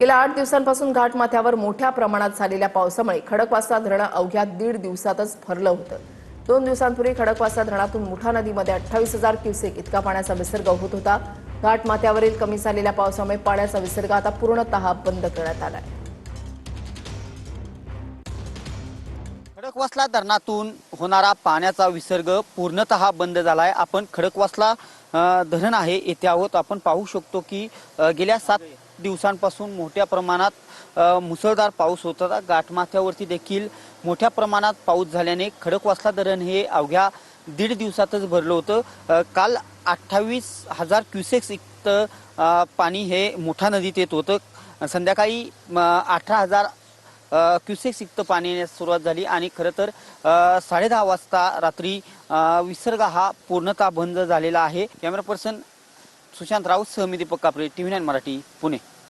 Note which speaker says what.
Speaker 1: गेल्या 8 दिवसांपासून घाटमाथ्यावर मोठ्या प्रमाणात झालेल्या पावसामुळे खडकवासला धरण अवघ्या 1.5 दिवसातच भरलं होतं। 2 दिवसांपूर्वी खडकवासला धरणातून मुठा नदीमध्ये 28,000 क्युसेक इतका पाण्याचा विसर्ग होत होता। घाटमाथ्यावरील कमी झालेल्या पावसामुळे पाण्याचा विसर्ग आता पूर्णतः बंद करण्यात आलाय।
Speaker 2: खडकवासला धरणातून होणारा पाण्याचा विसर्ग पूर्णतः बंद झालाय। आपण खडकवासला धरण आहे येथे आहोत। आपण पाहू शकतो की गेल्या 7 दिवसांपासून मोठ्या प्रमाणात मुसळधार पाऊस होत होता। घाटमाथ्यावरती देखील मोठ्या प्रमाणात पाऊस झाल्याने खडकवासला धरण हे अवघ्या 1.5 दिवसातच भरलं होतं। काल 28,000 क्युसेक्स इतकं पाणी हे मुठा नदीत येत होतं। संध्याकाळी 18,000 क्युसेक्स इतकं पाणी येण्यास सुरुवात झाली आणि खरं तर 10:30 वाजता रात्री विसर्ग हा पूर्णतः बंद झालेला आहे। कॅमेरा पर्सन सुशांत राऊत सह मी दीपक कापरे, TV9 मराठी, पुणे।